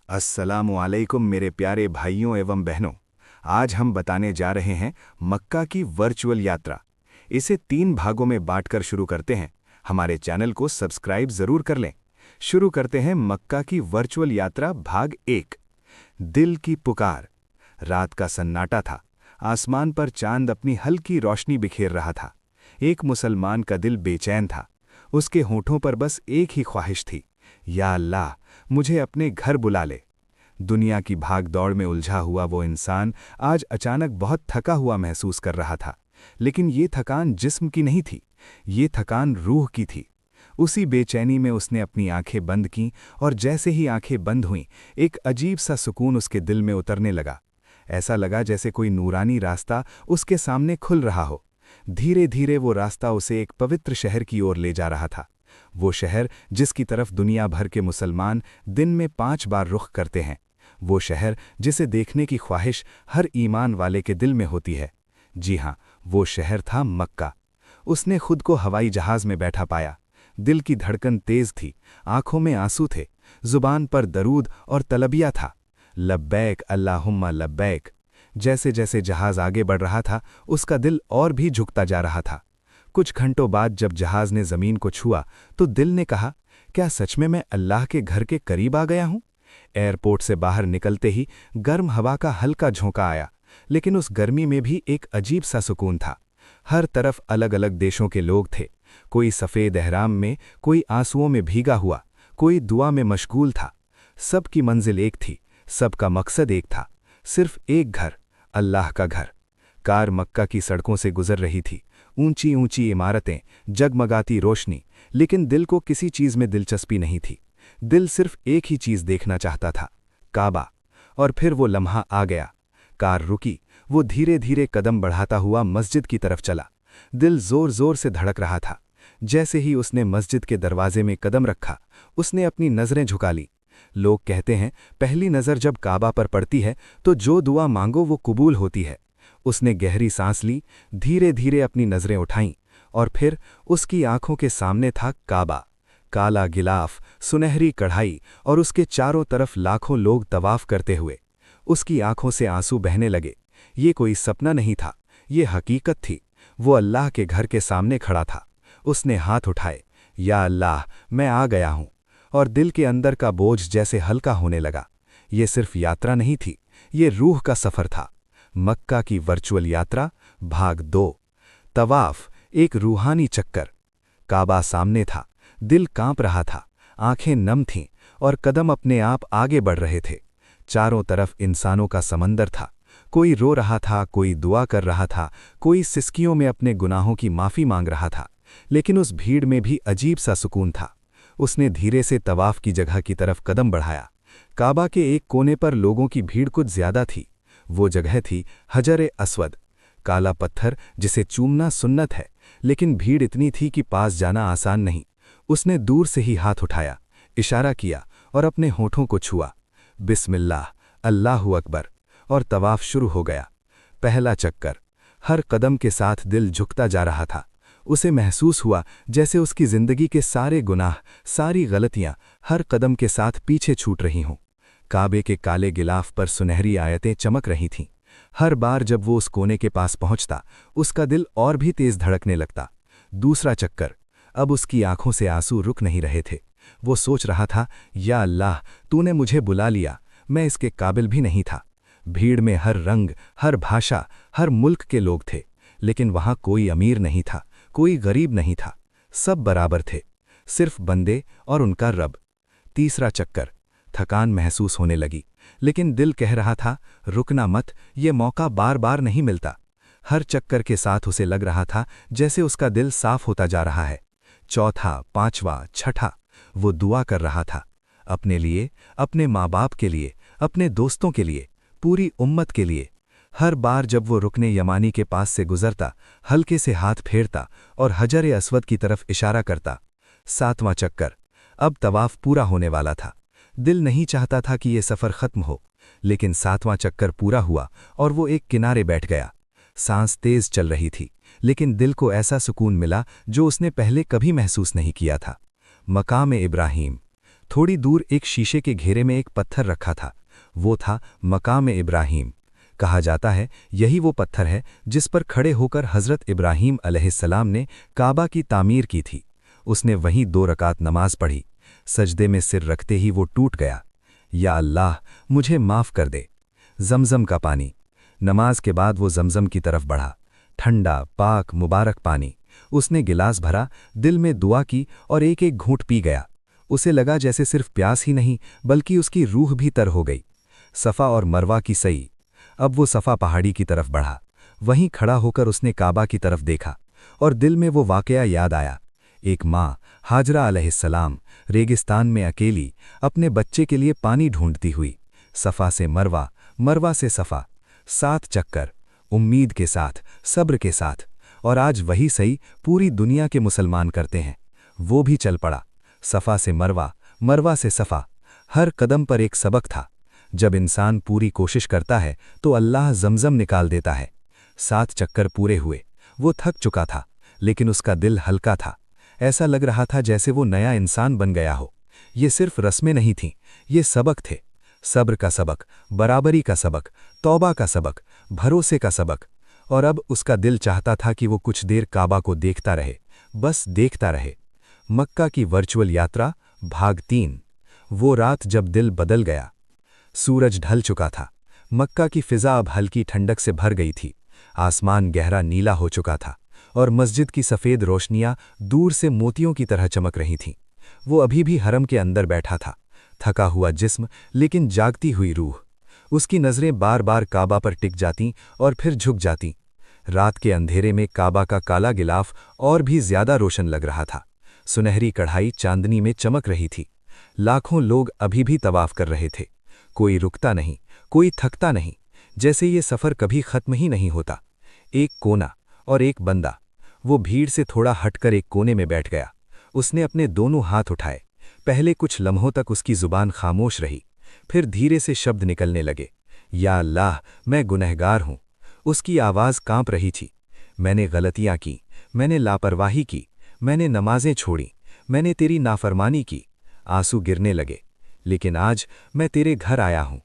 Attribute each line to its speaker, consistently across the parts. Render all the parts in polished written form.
Speaker 1: अस्सलामुअलैकुम मेरे प्यारे भाइयों एवं बहनों। आज हम बताने जा रहे हैं मक्का की वर्चुअल यात्रा। इसे 3 भागों में बांटकर शुरू करते हैं। हमारे चैनल को सब्सक्राइब जरूर कर लें। शुरू करते हैं मक्का की वर्चुअल यात्रा भाग 1। दिल की पुकार। रात का सन्नाटा था। आसमान पर चांद अपनी हल्की रोशनी बिखेर रहा था। एक मुसलमान का दिल बेचैन था। उसके होठों पर बस एक ही ख्वाहिश थी, या अल्लाह, मुझे अपने घर बुला ले। दुनिया की भाग दौड़ में उलझा हुआ वो इंसान आज अचानक बहुत थका हुआ महसूस कर रहा था। लेकिन ये थकान जिस्म की नहीं थी, ये थकान रूह की थी। उसी बेचैनी में उसने अपनी आंखें बंद कीं और जैसे ही आंखें बंद हुईं, एक अजीब सा सुकून उसके दिल में उतरने लगा। ऐसा लगा जैसे कोई नूरानी रास्ता उसके सामने खुल रहा हो। धीरे धीरे वो रास्ता उसे एक पवित्र शहर की ओर ले जा रहा था। वो शहर जिसकी तरफ दुनिया भर के मुसलमान दिन में 5 बार रुख करते हैं। वो शहर जिसे देखने की ख्वाहिश हर ईमान वाले के दिल में होती है। जी हाँ, वो शहर था मक्का। उसने खुद को हवाई जहाज में बैठा पाया। दिल की धड़कन तेज थी, आंखों में आंसू थे, जुबान पर दरूद और तलबिया था। लब्बैक अल्लाहुम्मा लब्बैक। जैसे जैसे जहाज आगे बढ़ रहा था, उसका दिल और भी झुकता जा रहा था। कुछ घंटों बाद जब जहाज ने जमीन को छुआ तो दिल ने कहा, क्या सच में मैं अल्लाह के घर के करीब आ गया हूं? एयरपोर्ट से बाहर निकलते ही गर्म हवा का हल्का झोंका आया, लेकिन उस गर्मी में भी एक अजीब सा सुकून था। हर तरफ अलग अलग देशों के लोग थे। कोई सफ़ेद एहराम में, कोई आंसुओं में भीगा हुआ, कोई दुआ में मशगूल था। सबकी मंजिल एक थी, सबका मकसद एक था, सिर्फ एक घर, अल्लाह का घर। कार मक्का की सड़कों से गुजर रही थी। ऊंची ऊंची इमारतें, जगमगाती रोशनी, लेकिन दिल को किसी चीज़ में दिलचस्पी नहीं थी। दिल सिर्फ एक ही चीज़ देखना चाहता था, काबा। और फिर वो लम्हा आ गया। कार रुकी। वो धीरे धीरे कदम बढ़ाता हुआ मस्जिद की तरफ चला। दिल जोर जोर से धड़क रहा था। जैसे ही उसने मस्जिद के दरवाजे में कदम रखा, उसने अपनी नज़रें झुका ली। लोग कहते हैं, पहली नज़र जब काबा पर पड़ती है तो जो दुआ मांगो वो कबूल होती है। उसने गहरी सांस ली, धीरे धीरे अपनी नज़रें उठाईं, और फिर उसकी आंखों के सामने था काबा। काला गिलाफ, सुनहरी कढ़ाई, और उसके चारों तरफ लाखों लोग तवाफ करते हुए। उसकी आंखों से आंसू बहने लगे। ये कोई सपना नहीं था, ये हकीकत थी। वो अल्लाह के घर के सामने खड़ा था। उसने हाथ उठाए, या अल्लाह, मैं आ गया हूँ। और दिल के अंदर का बोझ जैसे हल्का होने लगा। ये सिर्फ यात्रा नहीं थी, ये रूह का सफ़र था। मक्का की वर्चुअल यात्रा भाग 2। तवाफ, एक रूहानी चक्कर। काबा सामने था। दिल कांप रहा था, आंखें नम थीं, और कदम अपने आप आगे बढ़ रहे थे। चारों तरफ इंसानों का समंदर था। कोई रो रहा था, कोई दुआ कर रहा था, कोई सिसकियों में अपने गुनाहों की माफ़ी मांग रहा था। लेकिन उस भीड़ में भी अजीब सा सुकून था। उसने धीरे से तवाफ की जगह की तरफ कदम बढ़ाया। काबा के एक कोने पर लोगों की भीड़ कुछ ज्यादा थी। वो जगह थी हजर-ए-अस्वद, काला पत्थर जिसे चूमना सुन्नत है, लेकिन भीड़ इतनी थी कि पास जाना आसान नहीं। उसने दूर से ही हाथ उठाया, इशारा किया और अपने होठों को छुआ। बिस्मिल्लाह, अल्लाहु अकबर, और तवाफ शुरू हो गया। पहला चक्कर। हर कदम के साथ दिल झुकता जा रहा था। उसे महसूस हुआ जैसे उसकी जिंदगी के सारे गुनाह, सारी गलतियां हर कदम के साथ पीछे छूट रही हों। काबे के काले गिलाफ पर सुनहरी आयतें चमक रही थीं। हर बार जब वो उस कोने के पास पहुंचता, उसका दिल और भी तेज धड़कने लगता। दूसरा चक्कर। अब उसकी आंखों से आंसू रुक नहीं रहे थे। वो सोच रहा था, या अल्लाह, तूने मुझे बुला लिया, मैं इसके काबिल भी नहीं था। भीड़ में हर रंग, हर भाषा, हर मुल्क के लोग थे, लेकिन वहां कोई अमीर नहीं था, कोई गरीब नहीं था। सब बराबर थे, सिर्फ बंदे और उनका रब। तीसरा चक्कर। थकान महसूस होने लगी, लेकिन दिल कह रहा था, रुकना मत, ये मौका बार बार नहीं मिलता। हर चक्कर के साथ उसे लग रहा था जैसे उसका दिल साफ होता जा रहा है। चौथा, पांचवा, छठा। वो दुआ कर रहा था, अपने लिए, अपने माँ बाप के लिए, अपने दोस्तों के लिए, पूरी उम्मत के लिए। हर बार जब वो रुकने यमानी के पास से गुजरता, हल्के से हाथ फेरता और हजर-ए-अस्वद की तरफ इशारा करता। सातवां चक्कर। अब तवाफ पूरा होने वाला था। दिल नहीं चाहता था कि ये सफ़र ख़त्म हो, लेकिन सातवां चक्कर पूरा हुआ और वो एक किनारे बैठ गया। सांस तेज चल रही थी, लेकिन दिल को ऐसा सुकून मिला जो उसने पहले कभी महसूस नहीं किया था। मकाम-ए-इब्राहीम।
Speaker 2: थोड़ी दूर एक शीशे के घेरे में एक पत्थर रखा था। वो था मकाम इब्राहीम। कहा जाता है यही वो पत्थर है जिस पर खड़े होकर हज़रत इब्राहीम अलैहिस्सलाम ने काबा की तामीर की थी। उसने वहीं 2 रकात नमाज पढ़ी। सजदे में सिर रखते ही वो टूट गया। या अल्लाह, मुझे माफ़ कर दे। जमजम का पानी। नमाज के बाद वो जमजम की तरफ बढ़ा। ठंडा, पाक, मुबारक पानी। उसने गिलास भरा, दिल में दुआ की और एक एक घूंट पी गया। उसे लगा जैसे सिर्फ प्यास ही नहीं बल्कि उसकी रूह भी तर हो गई। सफ़ा और मरवा की सई। अब वो सफ़ा पहाड़ी की तरफ बढ़ा। वहीं खड़ा होकर उसने काबा की तरफ देखा और दिल में वो वाक़या याद आया। एक माँ हाजरा अलैहिस्सलाम रेगिस्तान में अकेली अपने बच्चे के लिए पानी ढूंढती हुई। सफ़ा से मरवा, मरवा से सफ़ा, 7 चक्कर, उम्मीद के साथ, सब्र के साथ। और आज वही सही पूरी दुनिया के मुसलमान करते हैं। वो भी चल पड़ा। सफ़ा से मरवा, मरवा से सफ़ा। हर कदम पर एक सबक था। जब इंसान पूरी कोशिश करता है तो अल्लाह जमजम निकाल देता है। 7 चक्कर पूरे हुए। वो थक चुका था, लेकिन उसका दिल हल्का था। ऐसा लग रहा था जैसे वो नया इंसान बन गया हो। ये सिर्फ रस्में नहीं थीं, ये सबक थे। सब्र का सबक, बराबरी का सबक, तौबा का सबक, भरोसे का सबक। और अब उसका दिल चाहता था कि वो कुछ देर काबा को देखता रहे, बस देखता रहे। मक्का की वर्चुअल यात्रा, भाग 3। वो रात जब दिल बदल गया। सूरज ढल चुका था। मक्का की फिजा अब हल्की ठंडक से भर गई थी। आसमान गहरा नीला हो चुका था और मस्जिद की सफ़ेद रोशनियां दूर से मोतियों की तरह चमक रही थीं। वो अभी भी हरम के अंदर बैठा था, थका हुआ जिस्म लेकिन जागती हुई रूह। उसकी नज़रें बार बार काबा पर टिक जातीं और फिर झुक जातीं। रात के अंधेरे में काबा का काला गिलाफ और भी ज्यादा रोशन लग रहा था। सुनहरी कढ़ाई चांदनी में चमक रही थी। लाखों लोग अभी भी तवाफ कर रहे थे। कोई रुकता नहीं, कोई थकता नहीं, जैसे ये सफ़र कभी ख़त्म ही नहीं होता। एक कोना और एक बंदा। वो भीड़ से थोड़ा हटकर एक कोने में बैठ गया। उसने अपने दोनों हाथ उठाए। पहले कुछ लम्हों तक उसकी ज़ुबान खामोश रही, फिर धीरे से शब्द निकलने लगे। या अल्लाह, मैं गुनहगार हूँ। उसकी आवाज़ कांप रही थी। मैंने गलतियाँ की, मैंने लापरवाही की, मैंने नमाजें छोड़ी, मैंने तेरी नाफरमानी की। आंसू गिरने लगे। लेकिन आज मैं तेरे घर आया हूँ।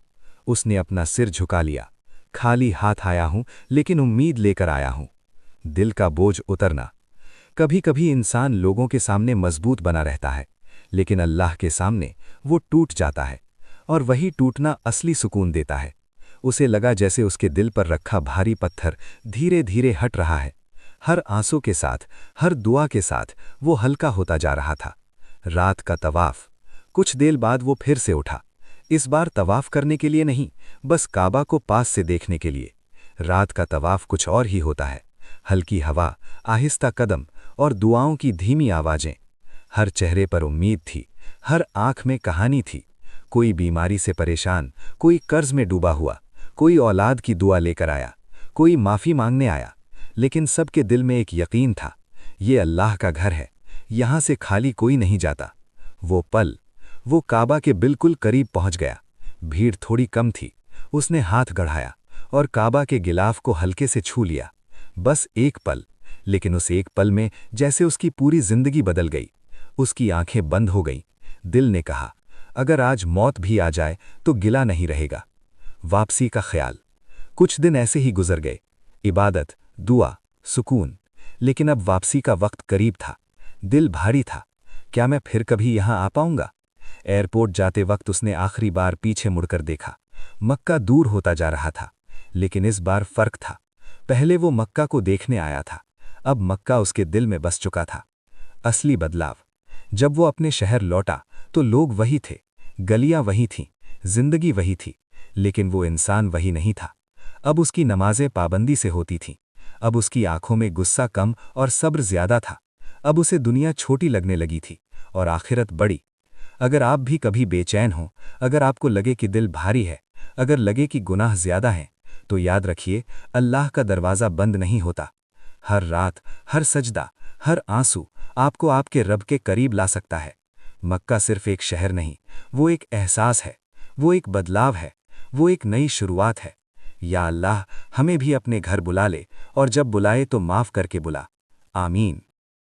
Speaker 2: उसने अपना सिर झुका लिया। खाली हाथ आया हूँ, लेकिन उम्मीद लेकर आया हूँ। दिल का बोझ उतरना। कभी कभी इंसान लोगों के सामने मजबूत बना रहता है, लेकिन अल्लाह के सामने वो टूट जाता है। और वही टूटना असली सुकून देता है। उसे लगा जैसे उसके दिल पर रखा भारी पत्थर धीरे धीरे हट रहा है। हर आंसू के साथ, हर दुआ के साथ वो हल्का होता जा रहा था। रात का तवाफ। कुछ देर बाद वो फिर से उठा। इस बार तवाफ करने के लिए नहीं, बस काबा को पास से देखने के लिए। रात का तवाफ कुछ और ही होता है। हल्की हवा, आहिस्ता कदम और दुआओं की धीमी आवाजें। हर चेहरे पर उम्मीद थी, हर आंख में कहानी थी। कोई बीमारी से परेशान, कोई कर्ज में डूबा हुआ, कोई औलाद की दुआ लेकर आया, कोई माफ़ी मांगने आया। लेकिन सबके दिल में एक यकीन था, ये अल्लाह का घर है, यहाँ से खाली कोई नहीं जाता। वो पल, वो काबा के बिल्कुल करीब पहुंच गया। भीड़ थोड़ी कम थी। उसने हाथ गढ़ाया और काबा के गिलाफ को हल्के से छू लिया। बस एक पल, लेकिन उस एक पल में जैसे उसकी पूरी जिंदगी बदल गई। उसकी आंखें बंद हो गईं। दिल ने कहा, अगर आज मौत भी आ जाए तो गिला नहीं रहेगा। वापसी का ख्याल। कुछ दिन ऐसे ही गुजर गए। इबादत, दुआ, सुकून। लेकिन अब वापसी का वक्त करीब था। दिल भारी था। क्या मैं फिर कभी यहां आ पाऊंगा? एयरपोर्ट जाते वक्त उसने आखिरी बार पीछे मुड़कर देखा। मक्का दूर होता जा रहा था, लेकिन इस बार फर्क था। पहले वो मक्का को देखने आया था, अब मक्का उसके दिल में बस चुका था। असली बदलाव। जब वो अपने शहर लौटा तो लोग वही थे, गलियां वही थीं, जिंदगी वही थी, लेकिन वो इंसान वही नहीं था। अब उसकी नमाजें पाबंदी से होती थीं। अब उसकी आंखों में गुस्सा कम और सब्र ज्यादा था। अब उसे दुनिया छोटी लगने लगी थी और आखिरत बड़ी। अगर आप भी कभी बेचैन हो, अगर आपको लगे कि दिल भारी है, अगर लगे कि गुनाह ज्यादा हैं, तो याद रखिए, अल्लाह का दरवाज़ा बंद नहीं होता। हर रात, हर सजदा, हर आंसू आपको आपके रब के करीब ला सकता है। मक्का सिर्फ एक शहर नहीं, वो एक एहसास है, वो एक बदलाव है, वो एक नई शुरुआत है। या अल्लाह, हमें भी अपने घर बुला ले और जब बुलाए तो माफ़ करके बुला। आमीन।